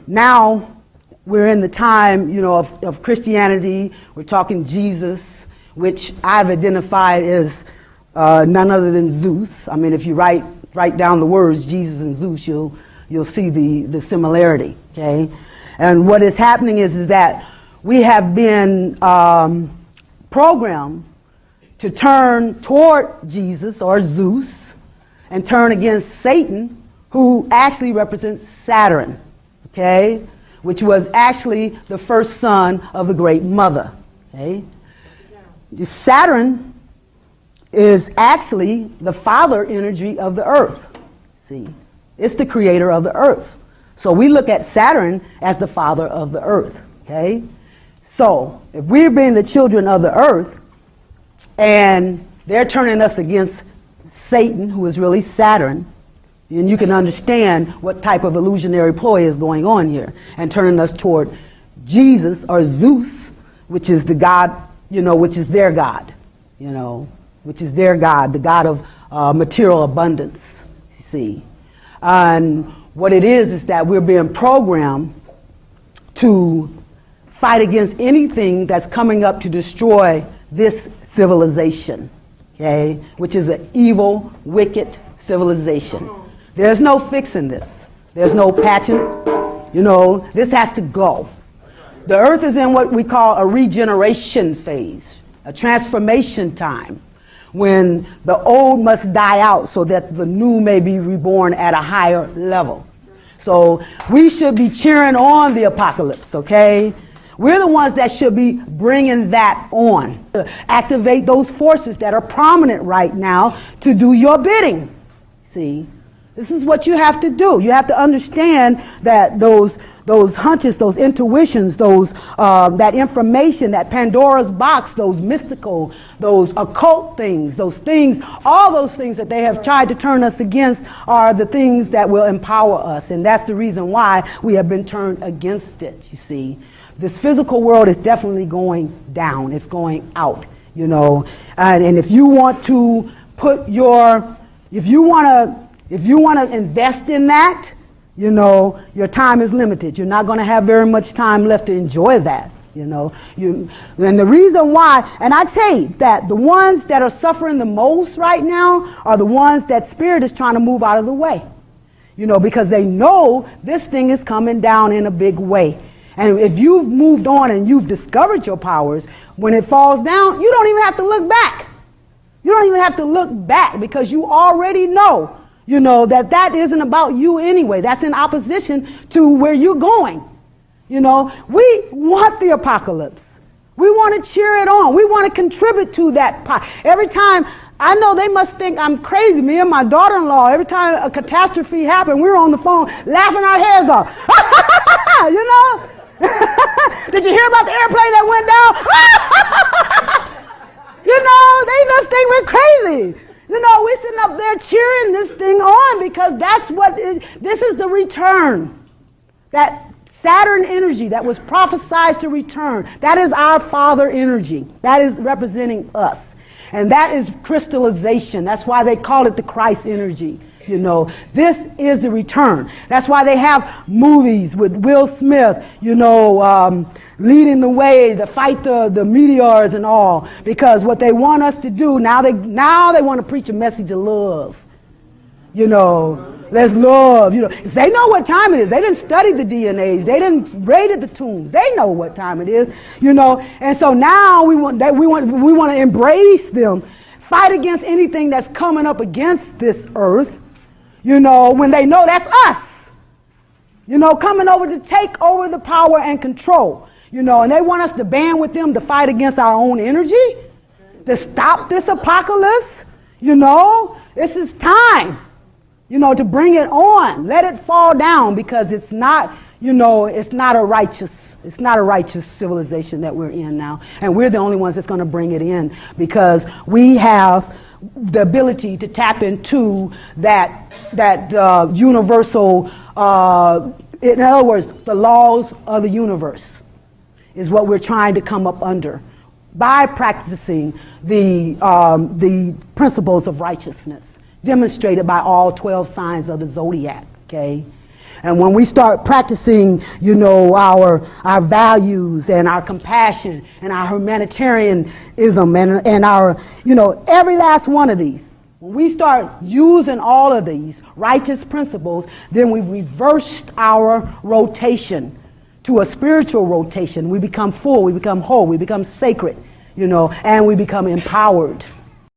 now we're in the time, of Christianity. We're talking Jesus, which I've identified as none other than Zeus. I mean, if you write down the words Jesus and Zeus, you'll see the similarity. Okay, and what is happening is that we have been programmed to turn toward Jesus or Zeus and turn against Satan, who actually represents Saturn. Okay, which was actually the first son of the Great Mother. Okay? Saturn is actually the father energy of the earth. See, it's the creator of the earth. So we look at Saturn as the father of the earth. Okay? So if we're being the children of the earth and they're turning us against Satan, who is really Saturn, and you can understand what type of illusionary ploy is going on here, and turning us toward Jesus or Zeus, which is the God, which is their God, which is their God, the God of material abundance, you see. And what it is that we're being programmed to fight against anything that's coming up to destroy this civilization, okay, which is an evil, wicked civilization. There's no fixing this. There's no patching it. This has to go. The earth is in what we call a regeneration phase, a transformation time, when the old must die out so that the new may be reborn at a higher level. So we should be cheering on the apocalypse, okay? We're the ones that should be bringing that on. Activate those forces that are prominent right now to do your bidding. See? This is what you have to do. You have to understand that those hunches, those intuitions, that information, that Pandora's box, those mystical, those occult things, all those things that they have tried to turn us against are the things that will empower us. And that's the reason why we have been turned against it, you see. This physical world is definitely going down. It's going out, And if you want to if you want to invest in that, your time is limited. You're not going to have very much time left to enjoy that, And the reason why, and I say that the ones that are suffering the most right now are the ones that Spirit is trying to move out of the way, because they know this thing is coming down in a big way. And if you've moved on and you've discovered your powers, when it falls down, you don't even have to look back. You don't even have to look back because you already know. That isn't about you anyway. That's in opposition to where you're going. We want the apocalypse. We want to cheer it on. We want to contribute to that. Every time, I know they must think I'm crazy, me and my daughter-in-law, every time a catastrophe happened, we were on the phone laughing our heads off. Did you hear about the airplane that went down? They must think we're crazy. We're sitting up there cheering this thing on because this is the return. That Saturn energy that was prophesied to return, that is our father energy. That is representing us. And that is crystallization. That's why they call it the Christ energy. This is the return. That's why they have movies with Will Smith, leading the way to fight the meteors and all. Because what they want us to do, now they want to preach a message of love. Let's love. They know what time it is. They didn't study the DNAs. They didn't raid the tombs. They know what time it is. And so now we want to embrace them, fight against anything that's coming up against this earth. When they know that's us, coming over to take over the power and control, and they want us to band with them to fight against our own energy, to stop this apocalypse, this is time, to bring it on, let it fall down because it's not, it's not a righteous civilization that we're in now. And we're the only ones that's going to bring it in because we have the ability to tap into that universal, in other words, the laws of the universe is what we're trying to come up under by practicing the principles of righteousness demonstrated by all 12 signs of the zodiac, okay? And when we start practicing, you know, our values and our compassion and our humanitarianism and our, you know, every last one of these, when we start using all of these righteous principles, then we reversed our rotation to a spiritual rotation. We become full, we become whole, we become sacred, you know, and we become empowered.